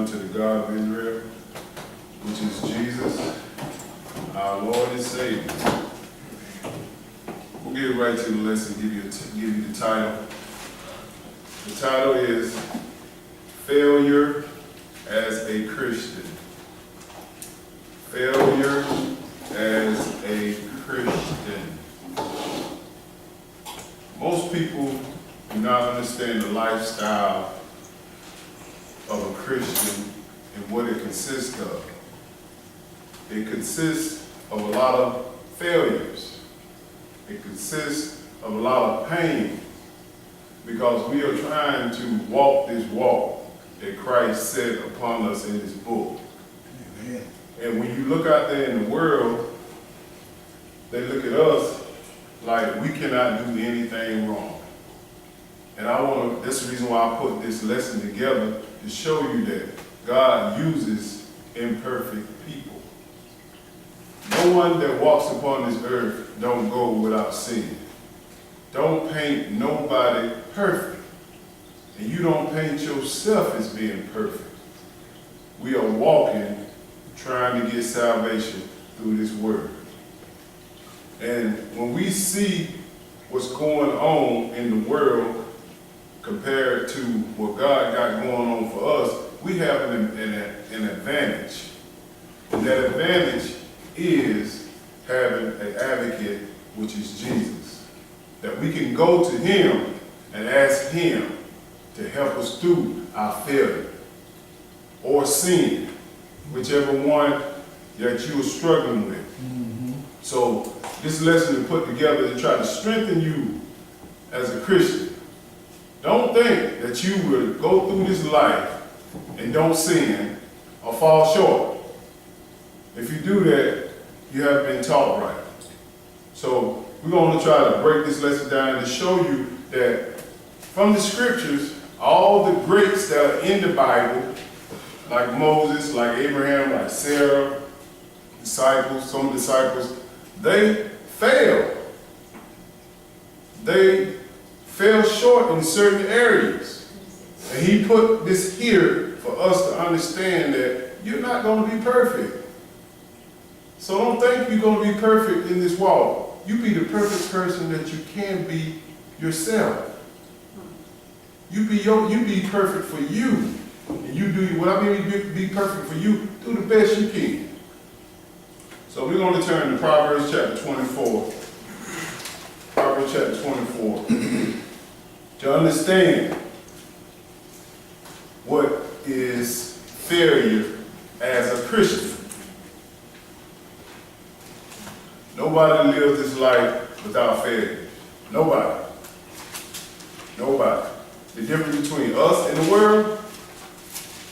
unto the God of Israel, which is Jesus, our Lord and Savior. We'll get right to the lesson, give you the title. The title is Failure as a Christian. Failure as a Christian. Most people do not understand the lifestyle of a Christian and what it consists of. It consists of a lot of failures. It consists of a lot of pain because we are trying to walk this walk that Christ set upon us in His book. Amen. And when you look out there in the world, they look at us like we cannot do anything wrong. And that's the reason why I put this lesson together, to show you that God uses imperfect people. No one that walks upon this earth don't go without sin. Don't paint nobody perfect. And you don't paint yourself as being perfect. We are walking, trying to get salvation through this word. And when we see what's going on in the world compared to what God got going on for us, we have an advantage. And that advantage is having an advocate, which is Jesus. That we can go to Him and ask Him to help us through our failure or sin, whichever one that you are struggling with. Mm-hmm. So this lesson is put together to try to strengthen you as a Christian. Don't think that you will go through this life and don't sin or fall short. If you do that, you haven't been taught right. So we're going to try to break this lesson down to show you that from the scriptures, all the greats that are in the Bible, like Moses, like Abraham, like Sarah, some disciples, they failed. They fell short in certain areas. And He put this here for us to understand that you're not going to be perfect. So don't think you're going to be perfect in this walk. You be the perfect person that you can be yourself. You be perfect for you. And you do what I mean be perfect for you. Do the best you can. So we're going to turn to Proverbs chapter 24. Proverbs chapter 24. To understand what is failure as a Christian. Nobody lives this life without failure. Nobody. Nobody. The difference between us and the world,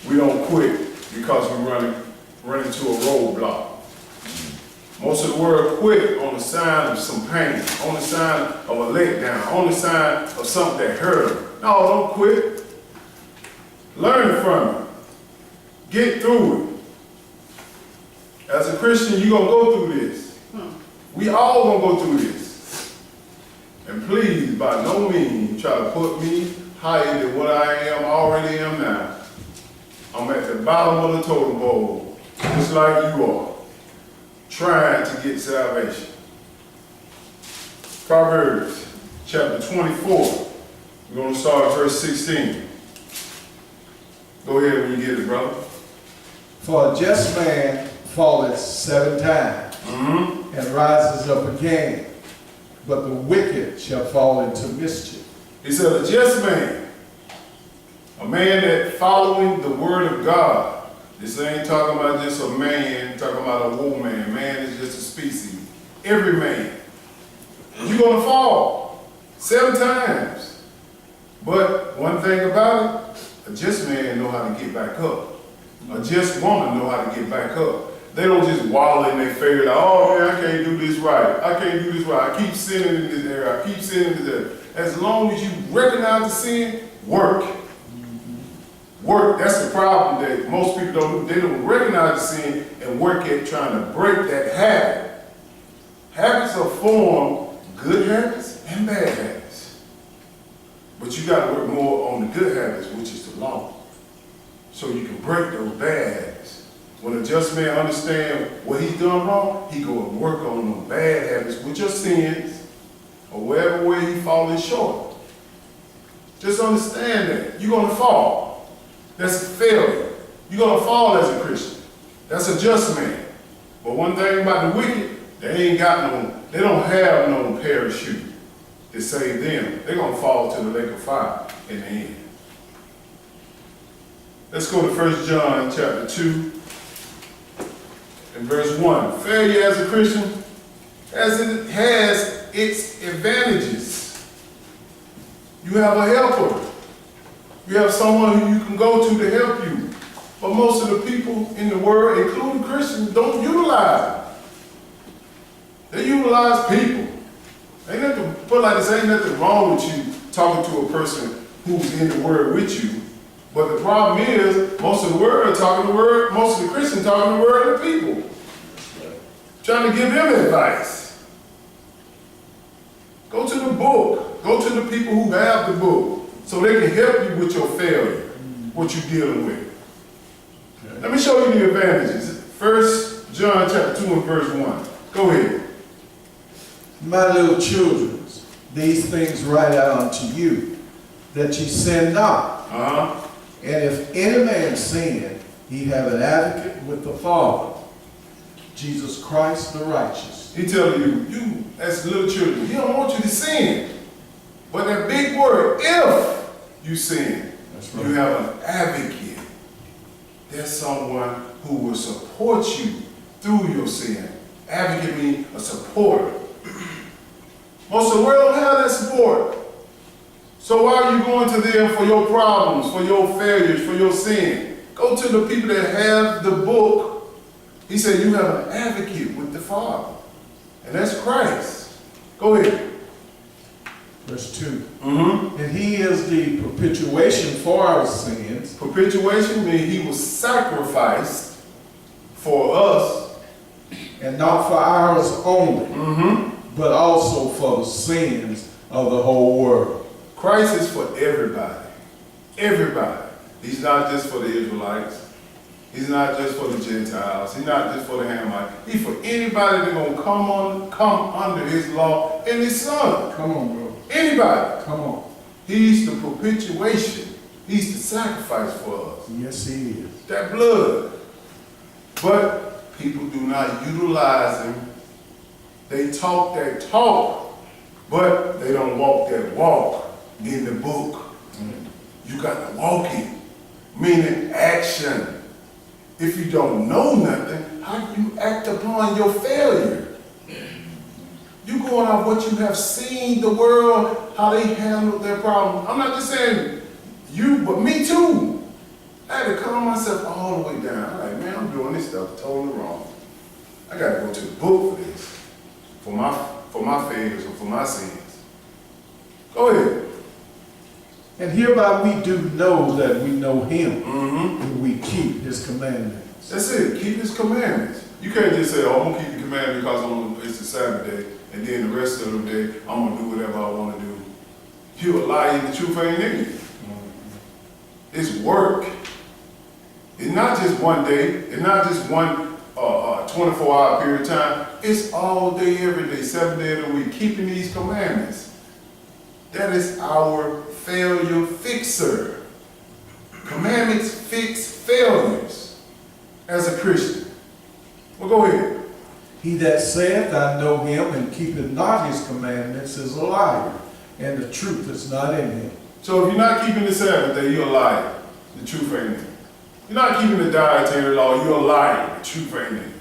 we don't quit because we run into a roadblock. Most of the world quit on the sign of some pain, on the sign of a letdown, on the sign of something that hurt them. No, don't quit. Learn from it. Get through it. As a Christian, you're going to go through this. We all going to go through this. And please, by no means, try to put me higher than what I already am now. I'm at the bottom of the totem pole, just like you are, trying to get salvation. Proverbs chapter 24. We're going to start at verse 16. Go ahead when you get it, brother. For a just man falleth 7 times, and rises up again, but the wicked shall fall into mischief. He said, a just man, a man that following the word of God. This ain't talking about just a man, talking about a woman. Man is just a species. Every man. You're going to fall 7 times. But one thing about it, a just man know how to get back up. A just woman know how to get back up. They don't just wallow in their failure, like, oh man, I can't do this right. I can't do this right. I keep sinning in this area. I keep sinning in this area. As long as you recognize the sin, work. Work. That's the problem that most people don't do. They don't recognize the sin and work at trying to break that habit. Habits are formed, good habits and bad habits. But you got to work more on the good habits, which is the law. so you can break those bad habits. When a just man understands what he's done wrong, he go and work on those bad habits with your sins or wherever way he falling short. Just understand that you're going to fall. That's a failure. You're going to fall as a Christian. That's a just man. But one thing about the wicked, they don't have no parachute to save them. They're going to fall to the lake of fire in the end. Let's go to 1 John chapter 2 and verse 1. Failure as a Christian, as it has its advantages. You have a helper. You have someone who you can go to help you. But most of the people in the world, including Christians, don't utilize it. They utilize people. Ain't nothing, put like this, ain't nothing wrong with you talking to a person who's in the word with you. But the problem is, most of the world talking the word, most of the Christians talking the word of the people. Trying to give them advice. Go to the book. Go to the people who have the book so they can help you with your failure, what you're dealing with. Okay. Let me show you the advantages. 1 John chapter 2 and verse 1. Go ahead. My little children, these things write I unto you, that ye sin not. And if any man sin, he have an advocate with the Father, Jesus Christ the righteous. He telling you as little children, he don't want you to sin. But that big word, if you sin, that's right. You have an advocate. There's someone who will support you through your sin. Advocate means a supporter. Most of the world don't have that support. So why are you going to them for your problems, for your failures, for your sin? Go to the people that have the book. He said you have an advocate with the Father. And that's Christ. Go ahead. Verse 2. And he is the propitiation for our sins. Propitiation means he was sacrificed for us. And not for ours only, but also for the sins of the whole world. Christ is for everybody. Everybody. He's not just for the Israelites. He's not just for the Gentiles. He's not just for the Hamites. He's for anybody that's going to come under his law and his son. Come on, bro. Anybody. Come on. He's the propitiation. He's the sacrifice for us. Yes, he is. That blood. But people do not utilize him. They talk that talk, but they don't walk that walk in the book. You got to walk it, meaning action. If you don't know nothing, how do you act upon your failure? You going off what you have seen the world, how they handled their problem. I'm not just saying you, but me too. I had to calm myself all the way down. I'm like, man, I'm doing this stuff totally wrong. I got to go to the book for this, for my failures or for my sins. Go ahead. And hereby we do know that we know him, and we keep his commandments. That's it. Keep his commandments. You can't just say, oh, I'm going to keep the commandment because it's the Sabbath day, and then the rest of the day, I'm going to do whatever I want to do. You're a liar, and the truth ain't in you. It's work. It's not just one day. It's not just one 24-hour period of time. It's all day, every day, 7 days a week, keeping these commandments. That is our failure fixer. Commandments fix failures as a Christian. Well, go ahead. He that saith, I know him, and keepeth not his commandments is a liar, and the truth is not in him. So if you're not keeping the Sabbath day, you're a liar. The truth ain't in you. You're not keeping the dietary law, you're a liar. The truth ain't in you.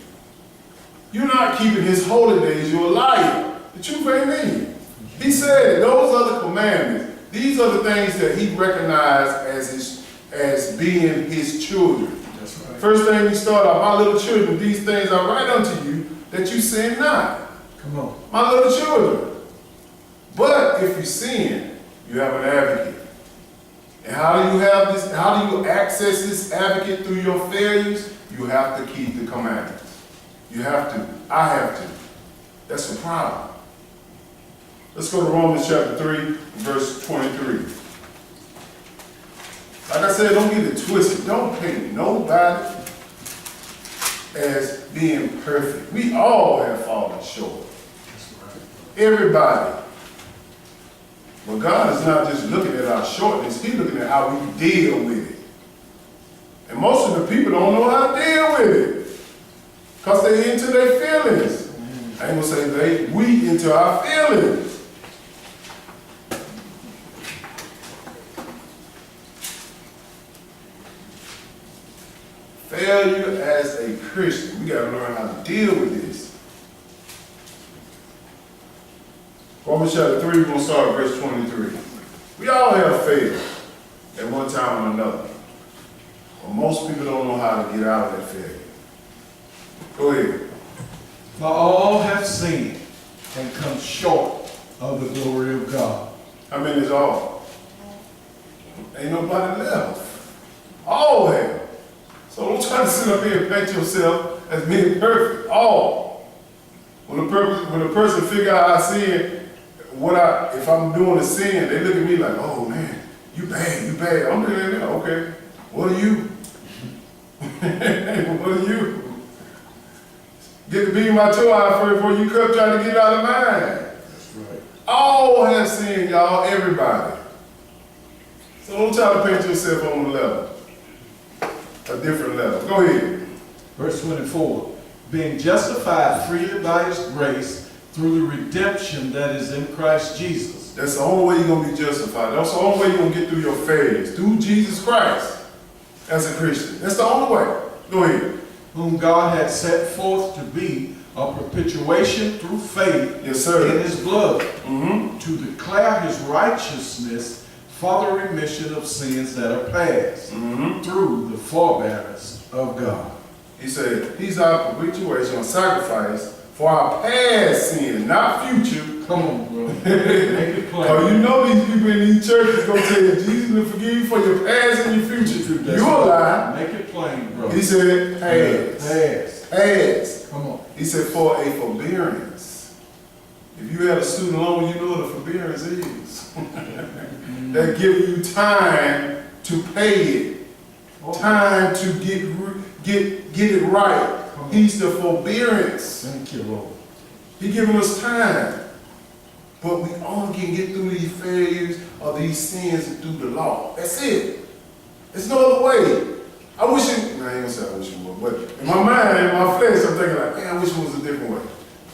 You're not keeping his holy days, you're a liar. The truth ain't in you. He said those are the commandments. These are the things that he recognized as being his children. That's right. First thing he started off, my little children, these things I write unto you, that you sin not. Come on. My little children. But if you sin, you have an advocate. And how do you have this? How do you access this advocate through your failures? You have to keep the commandments. You have to. I have to. That's the problem. Let's go to Romans chapter 3, verse 23. Like I said, don't get it twisted. Don't paint nobody as being perfect. We all have fallen short. Everybody. But God is not just looking at our shortness, He's looking at how we deal with it. And most of the people don't know how to deal with it. Because they're into their feelings. I ain't gonna say we into our feelings. Failure as a Christian, we gotta learn how to deal with this. Romans chapter 3, we're going to start at verse 23. We all have failed at one time or another. But most people don't know how to get out of that failure. Go ahead. For all have sinned and come short of the glory of God. How many is all? Ain't nobody left. All have. So don't try to sit up here and paint yourself as being perfect. All. When a person figure out I sin, if I'm doing a sin, they look at me like, oh man, you bad. I'm looking at them, okay, what are you? What are you? Get to be my toe out first before you come trying to get out of mine. That's right. All have sinned, y'all, everybody. So don't try to paint yourself on the level, a different level. Go ahead. Verse 24. Being justified freely by His grace through the redemption that is in Christ Jesus. That's the only way you're going to be justified. That's the only way you're going to get through your failures. Through Jesus Christ as a Christian. That's the only way. Go ahead. Whom God had set forth to be a perpetuation through faith Yes, sir. in His blood, Mm-hmm. to declare His righteousness for the remission of sins that are past, Mm-hmm. through the forbearance of God. He said, He's our perpetuation, sacrifice for our past sin, not future. Come on, bro. Make it plain. Oh, you know these people in these churches gonna tell you Jesus will forgive you for your past and your future. That's You're a lie. Make it plain, bro. He said, Past. past. Come on. He said, for a forbearance. If you had a student loan, you know what a forbearance is. That give you time to pay it. Time to get it right. He's the forbearance. Thank you, Lord. He's giving us time. But we only can get through these failures or these sins through the law. That's it. There's no other way. I wish it, I ain't gonna say I wish it would, but in my mind, in my flesh, I'm thinking like, man, I wish it was a different way.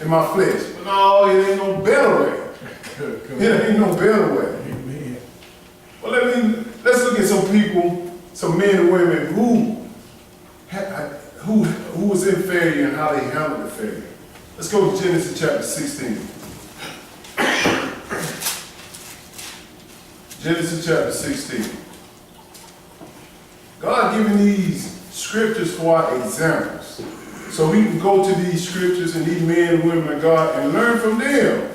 In my flesh. But no, it ain't no better way. It ain't no better way. Amen. Well, let's look at some people, some men and women who was in failure and how they handled the failure. Let's go to Genesis chapter 16. Genesis chapter 16. God given these scriptures for our examples. So we can go to these scriptures and these men and women of God and learn from them.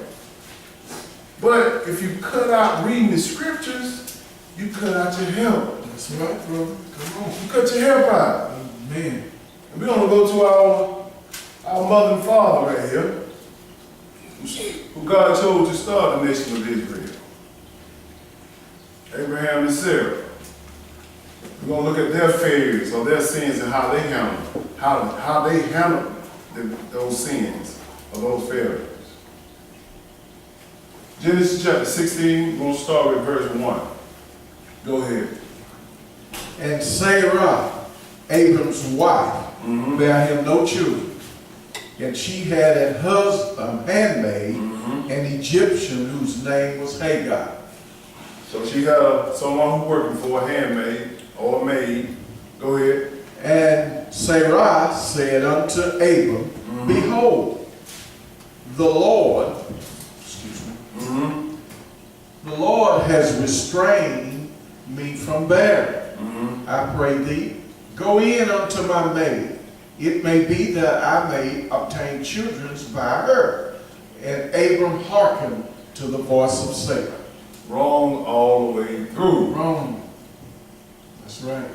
But if you cut out reading the scriptures, you cut out your help. That's right, bro. Come on. You cut your help out. Amen. And we're going to go to our mother and father right here, who God chose to start the nation of Israel. Abraham and Sarah. We're going to look at their failures or their sins and how they handled those sins or those failures. Genesis chapter 16, we're going to start with verse 1. Go ahead. And Sarah, Abram's wife, bare him no children. And she had a handmaid, an Egyptian whose name was Hagar. So she had someone who working for a handmaid or a maid. Go ahead. And Sarai said unto Abram, Behold, the Lord, the Lord has restrained me from bearing. I pray thee, go in unto my maid. It may be that I may obtain children by her. And Abram hearkened to the voice of Sarah. Wrong all the way through. Wrong. That's right.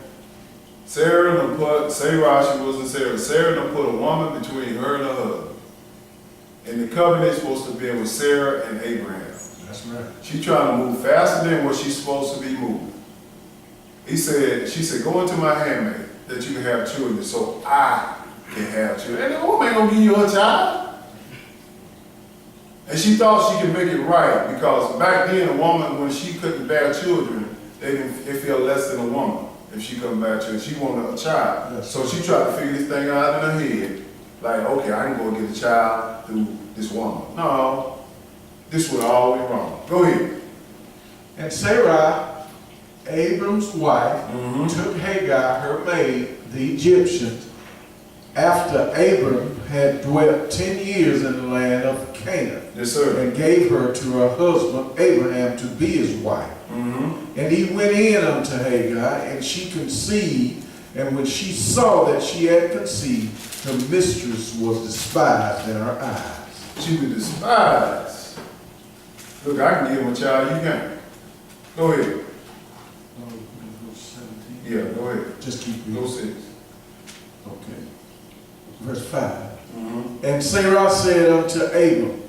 Sarah done put, Sarah, she wasn't Sarah. Sarah done put a woman between her and her husband. And the covenant is supposed to be with Sarah and Abraham. That's right. She trying to move faster than what she's supposed to be moving. She said, go into my handmaid that you can have children so I can have children. And the woman ain't gonna give you a child. And she thought she could make it right because back then a woman, when she couldn't bear children, they feel less than a woman if she couldn't bear children. She wanted a child. Yes. So she tried to figure this thing out in her head. Like, okay, I can go get a child through this woman. No, this was all wrong. Go ahead. And Sarai, Abram's wife, Mm-hmm. took Hagar, her maid, the Egyptian, after Abram had dwelt 10 years in the land of Canaan, Yes, sir. and gave her to her husband Abraham to be his wife. Mm-hmm. And he went in unto Hagar, and she conceived, and when she saw that she had conceived, her mistress was despised in her eyes. She was despised. Look, I can give him a child, you can't. Go ahead. Yeah, go ahead. Just keep Go reading. 6. Okay. Verse 5. Mm-hmm. And Sarah said unto Abram,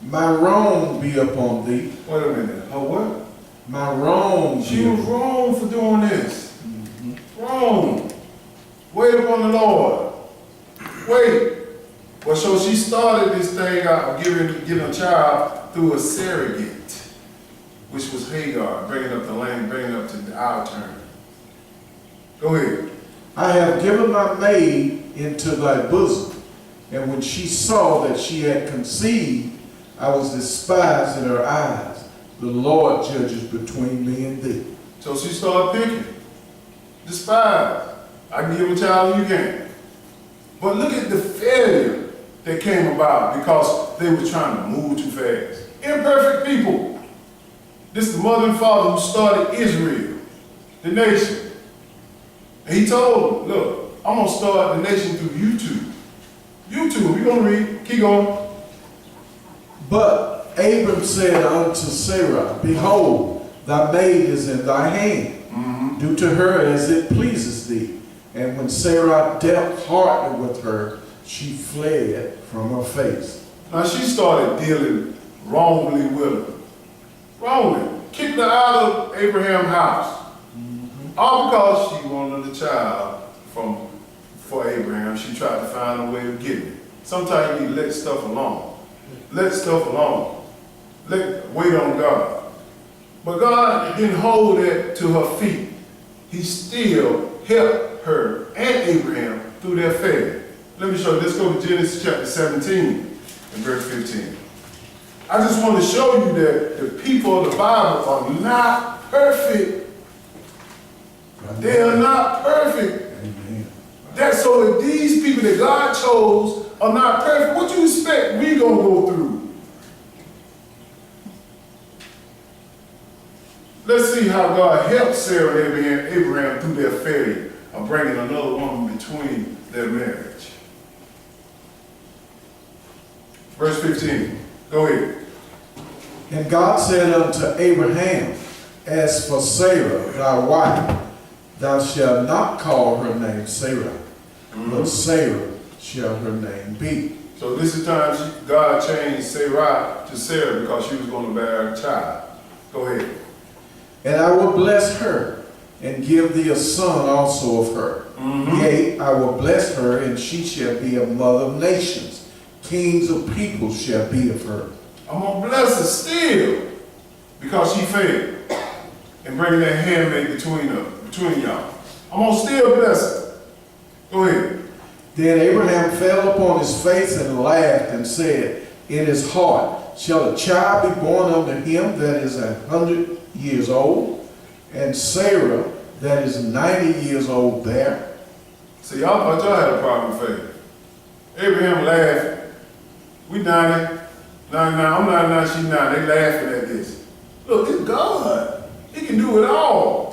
my wrong be upon thee. Wait a minute. Her what? My wrong She be was upon wrong for doing this. thee. Wrong. Wait upon the Lord. Wait. Well, so she started this thing out of giving a child through a surrogate, which was Hagar, bringing up the land, bringing up to our turn. Go ahead. I have given my maid into thy bosom. And when she saw that she had conceived, I was despised in her eyes. The Lord judges between me and thee. So she started picking. Despised. I can give a child, you can't. But look at the failure that came about because they were trying to move too fast. Imperfect people. This is the mother and father who started Israel, the nation. And he told them, look, I'm going to start the nation through YouTube. YouTube, you going to read? Keep going. But Abram said unto Sarah, behold, thy maid is in thy hand. Mm-hmm. Do to her as it pleases thee. And when Sarah dealt hardly with her, she fled from her face. Now she started dealing wrongly with her. Wrongly. Kicked her out of Abraham's house. All because she wanted a child for Abraham. She tried to find a way of getting it. Sometimes you need to let stuff alone. Let stuff alone. Wait on God. But God didn't hold that to her feet. He still helped her and Abraham through their failure. Let me show you. Let's go to Genesis chapter 17 and verse 15. I just want to show you that the people of the Bible are not perfect. They are not perfect. Amen. That's so if these people that God chose are not perfect, what you expect we gonna go through? Let's see how God helped Sarah and Abraham through their failure of bringing another woman between their marriage. Verse 15. Go ahead. And God said unto Abraham, as for Sarah, thy wife, thou shalt not call her name Sarah, but Sarah shall her name be. So this is time God changed Sarai to Sarah because she was going to bear a child. Go ahead. And I will bless her, and give thee a son also of her. Yea, I will bless her, and she shall be a mother of nations. Kings of peoples shall be of her. I'm going to bless her still because she failed in bringing that handmaid between y'all. I'm going to still bless her. Go ahead. Then Abraham fell upon his face and laughed and said in his heart, shall a child be born unto him that is 100 years old, and Sarah that is 90 years old bear? See, y'all thought y'all had a problem with faith. Abraham laughed. We 90, 99, I'm 99, she's 90. They laughing at this. Look, it's God. He can do it all.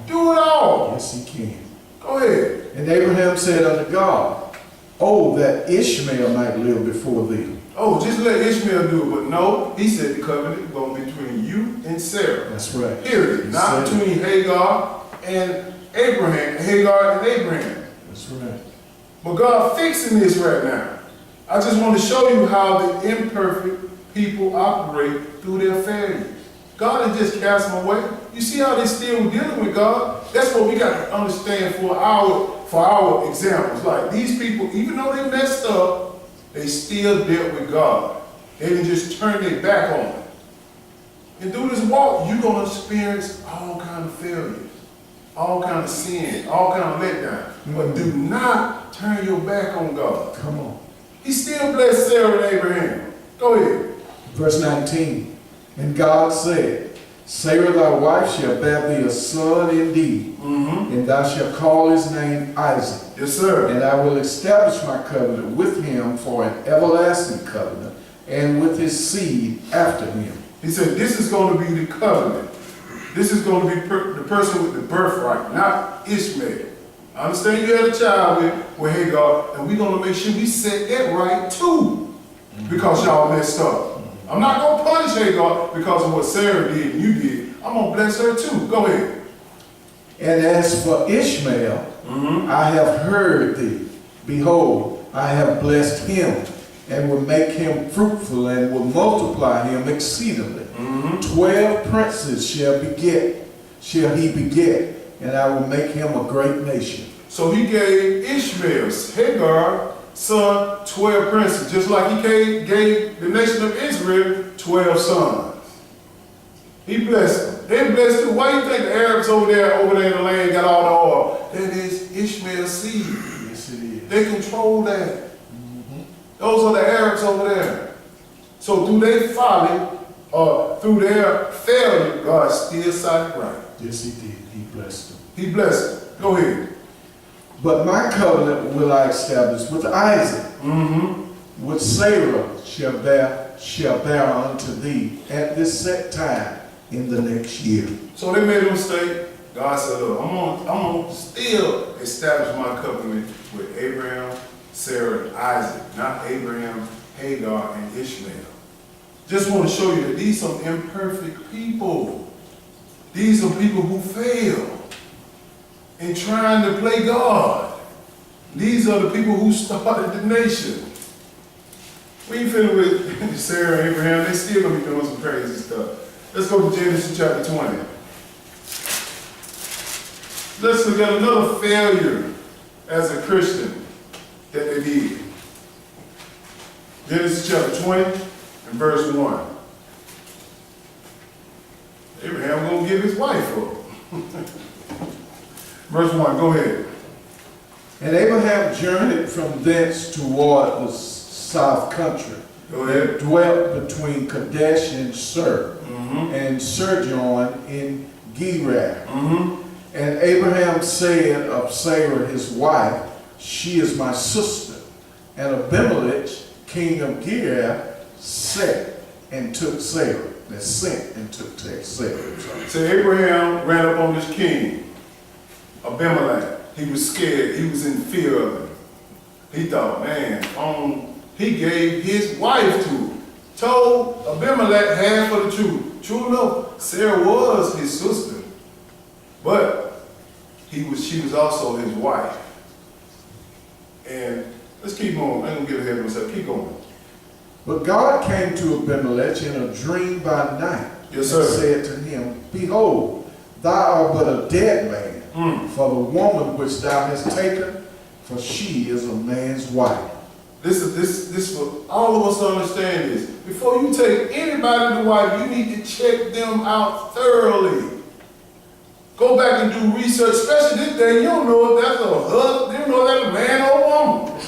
Do it all. Yes, he can. Go ahead. And Abraham said unto God, oh, that Ishmael might live before thee. Oh, just let Ishmael do it. But no, he said the covenant is going to be between you and Sarah. That's right. Period. He Not said between Hagar and Abraham. Hagar and Abraham. That's right. But God fixing this right now. I just want to show you how the imperfect people operate through their failures. God didn't just cast them away. You see how they still dealing with God? That's what we got to understand for our examples. Like these people, even though they messed up, they still dealt with God. They didn't just turn their back on Him. And through this walk, you're going to experience all kind of failures, all kind of sin, all kind of letdown. But do not turn your back on God. Come on. He still blessed Sarah and Abraham. Go ahead. Verse 19. And God said, Sarah thy wife shall bear thee a son indeed, and thou shalt call his name Isaac. Yes, sir. And I will establish my covenant with him for an everlasting covenant, and with his seed after him. He said, this is going to be the covenant. This is going to be the person with the birthright, not Ishmael. I understand you had a child with Hagar, and we're going to make sure we set that right too, because y'all messed up. I'm not going to punish Hagar because of what Sarah did and you did. I'm going to bless her too. Go ahead. And as for Ishmael, I have heard thee. Behold, I have blessed him, and will make him fruitful, and will multiply him exceedingly. 12 princes shall he beget, and I will make him a great nation. So he gave Ishmael, Hagar, son, 12 princes, just like he gave the nation of Israel 12 sons. He blessed them. They blessed them. Why do you think the Arabs over there in the land got all the oil? That is Ishmael's seed. Yes, it is. They control that. Those are the Arabs over there. So through their folly, through their failure, God still sat right. Yes, he did. He blessed them. He blessed them. Go ahead. But my covenant will I establish with Isaac, which Sarah shall bear unto thee at this set time in the next year. So they made a mistake. God said, look, I'm gonna still establish my covenant with Abraham, Sarah, and Isaac, not Abraham, Hagar, and Ishmael. Just want to show you that these are imperfect people. These are people who fail in trying to play God. These are the people who started the nation. We ain't finished with Sarah and Abraham. They still gonna be doing some crazy stuff. Let's go to Genesis chapter 20. Let's look at another failure as a Christian that they did. Genesis chapter 20 and verse 1. Abraham gonna give his wife up. Verse 1, go ahead. And Abraham journeyed from thence toward the south country. Go ahead. And dwelt between Kadesh and Shur, and sojourned in Gerar. And Abraham said of Sarah his wife, she is my sister. And Abimelech, king of Gerar, sent and took Sarah. So Abraham ran up on this king, Abimelech. He was scared. He was in fear of him. He thought, man, he gave his wife to him. Told Abimelech half of the truth. True enough, Sarah was his sister, but she was also his wife. And let's keep going. I'm going to get ahead of myself. Keep going. But God came to Abimelech in a dream by night. Yes, sir. And said to him, behold, thou art but a dead man, for the woman which thou hast taken, for she is a man's wife. This for all of us to understand this. Before you take anybody to wife, you need to check them out thoroughly. Go back and do research, especially this day. You don't know if that's a husband, you don't know if that's a man or a woman.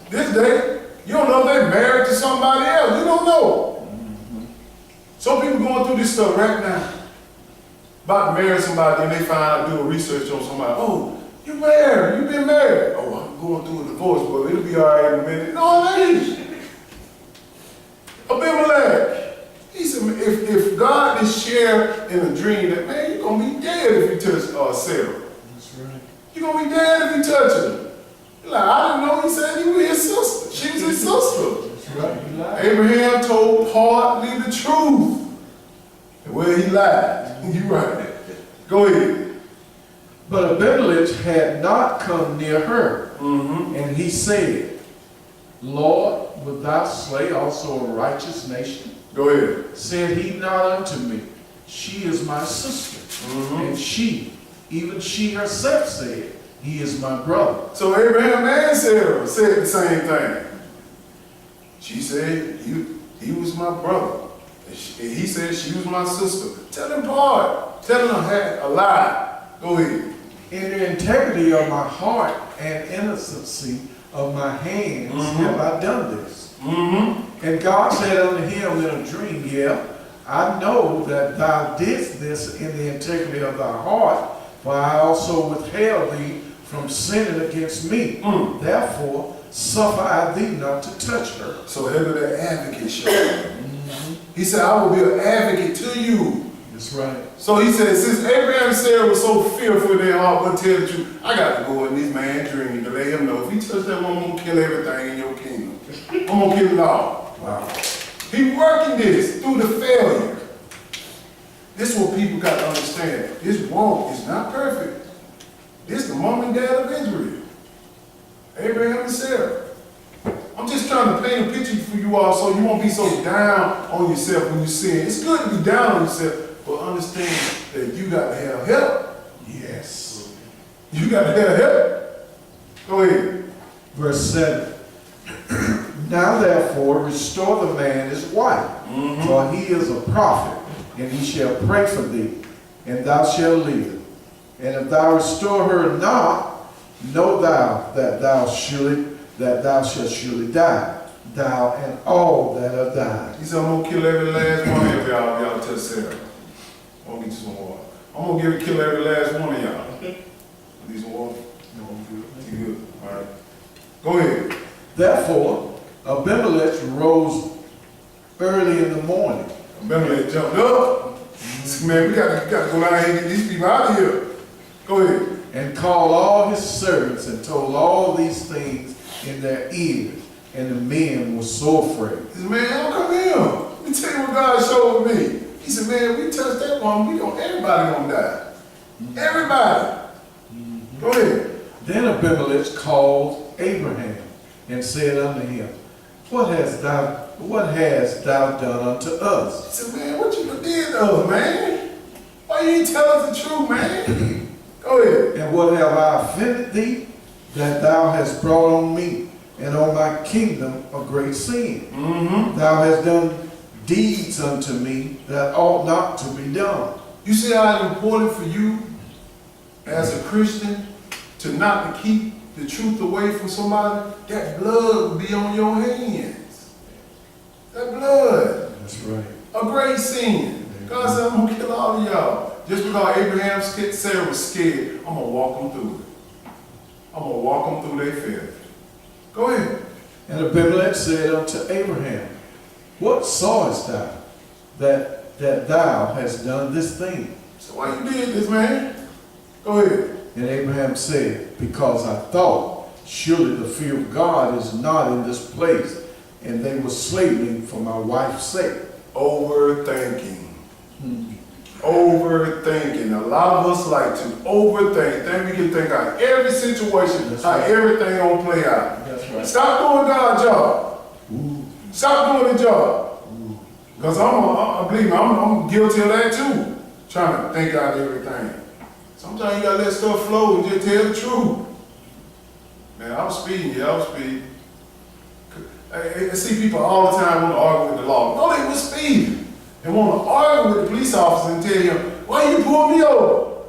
This day, you don't know if they're married to somebody else. You don't know. Some people going through this stuff right now. About to marry somebody, then they find out, do a research on somebody. Oh, you married, you've been married. Oh, I'm going through a divorce, but it'll be all right in a minute. No, it ain't. Abimelech, he said, if God is share in a dream that, man, you're going to be dead if you touch Sarah. That's right. You're going to be dead if you touch her. You're like, I didn't know he said he was his sister. She was his sister. That's right. He lied. Abraham told partly the truth. Well, he lied. You're right. Go ahead. But Abimelech had not come near her. And he said, Lord, wilt thou slay also a righteous nation? Go ahead. Said he not unto me, she is my sister. Mhm. And she, even she herself said, he is my brother. So Abraham and Sarah said the same thing. She said, he was my brother. And he said she was my sister. Tell them apart. Tell them a lie. Go ahead. In the integrity of my heart and innocency of my hands have I done this. Mm-hmm. And God said unto him in a dream, yeah, I know that thou didst this in the integrity of thy heart, for I also withheld thee from sinning against me. Therefore, suffer I thee not to touch her. So here go the advocate show. He said, I will be an advocate to you. That's right. So he said, since Abraham and Sarah was so fearful in their heart, but tell the truth, I got to go in this man's dream to let him know if he touch that woman, I'm going to kill everything in your kingdom. I'm going to kill it all. Wow. He working this through the failure. This is what people got to understand. This walk is not perfect. This is the mom and dad of Israel. Abraham and Sarah. I'm just trying to paint a picture for you all so you won't be so down on yourself when you sin. It's good to be down on yourself, but understand that you got to have help. Yes. You got to have help. Go ahead. Verse 7. Now therefore restore the man his wife, for he is a prophet, and he shall pray for thee, and thou shalt live. And if thou restore her not, know thou that thou shalt surely die, thou and all that are died. He said, I'm going to kill every last one of y'all touch Sarah. I'm going to get you some water. I'm going to kill every last one of y'all. Need some water? No, I'm good. You good? All right. Go ahead. Therefore, Abimelech rose early in the morning. Abimelech jumped up. Man, we got to go down here and get these people out of here. Go ahead. And called all his servants and told all these things in their ears. And the men were so afraid. He said, man, don't come here. Let me tell you what God showed me. He said, man, we touch that one, everybody gonna die. Everybody. Go ahead. Then Abimelech called Abraham and said unto him, What hast thou done unto us? He said, man, what you did to us, man? Why you ain't tell us the truth, man? Go ahead. And what have I offended thee, that thou hast brought on me and on my kingdom a great sin? Thou hast done deeds unto me that ought not to be done. You see how it's important for you as a Christian to not to keep the truth away from somebody? That blood will be on your hands. That blood. That's right. A great sin. God said, I'm going to kill all of y'all. Just because Abraham and Sarah was scared, I'm going to walk them through it. I'm going to walk them through their fear. Go ahead. And Abimelech said unto Abraham, What sawest thou that thou hast done this thing? So why you did this, man? Go ahead. And Abraham said, Because I thought, surely the fear of God is not in this place, and they will slay me for my wife's sake. Overthinking. Overthinking. A lot of us like to overthink. Then we can think out every situation, That's how right. everything gonna play out. That's right. Stop doing God's job. Stop doing the job. Because believe me, I'm guilty of that too. Trying to think out everything. Sometimes you gotta let stuff flow and just tell the truth. Man, I was speeding. Yeah, I was speeding. I see people all the time want to argue with the law. No, they was speeding. And want to argue with the police officer and tell him, why you pull me over?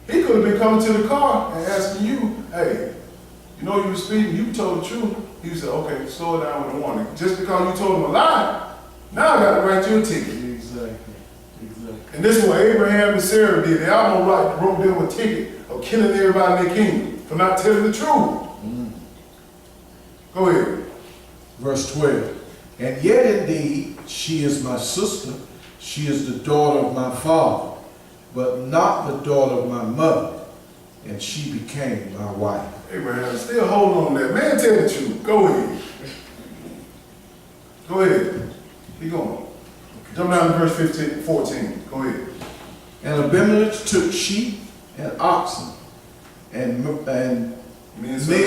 He could have been coming to the car and asking you, hey, you know you were speeding, you told the truth. He said, okay, slow it down with a warning. Just because you told him a lie, now I got to write you a ticket. Exactly. And this is what Abraham and Sarah did. They almost wrote them a ticket of killing everybody in their kingdom for not telling the truth. Go ahead. Verse 12. And yet indeed she is my sister, she is the daughter of my father, but not the daughter of my mother, and she became my wife. Abraham, still hold on there. Man, tell the truth. Go ahead. Go ahead. Keep going. Jump down to verse 14. Go ahead. And Abimelech took sheep and oxen and men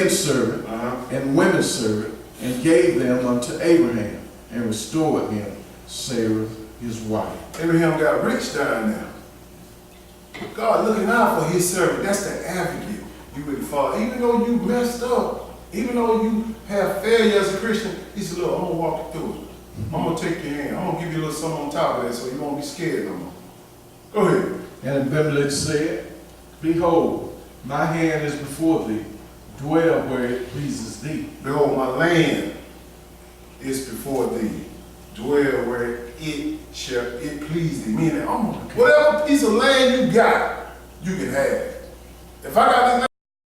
servant and women servant, and gave them unto Abraham, and restored him Sarah his wife. Abraham got rich down there. God looking out for his servant. That's the advocate. You with the Father. Even though you messed up, even though you have failure as a Christian, he said, look, I'm going to walk you through it. I'm going to take your hand. I'm going to give you a little something on top of that so you won't be scared no more. Go ahead. And Abimelech said, behold, my hand is before thee. Dwell where it pleases thee. Behold, my land is before thee. Dwell where it please thee. Meaning, whatever piece of land you got, you can have. If I got this land,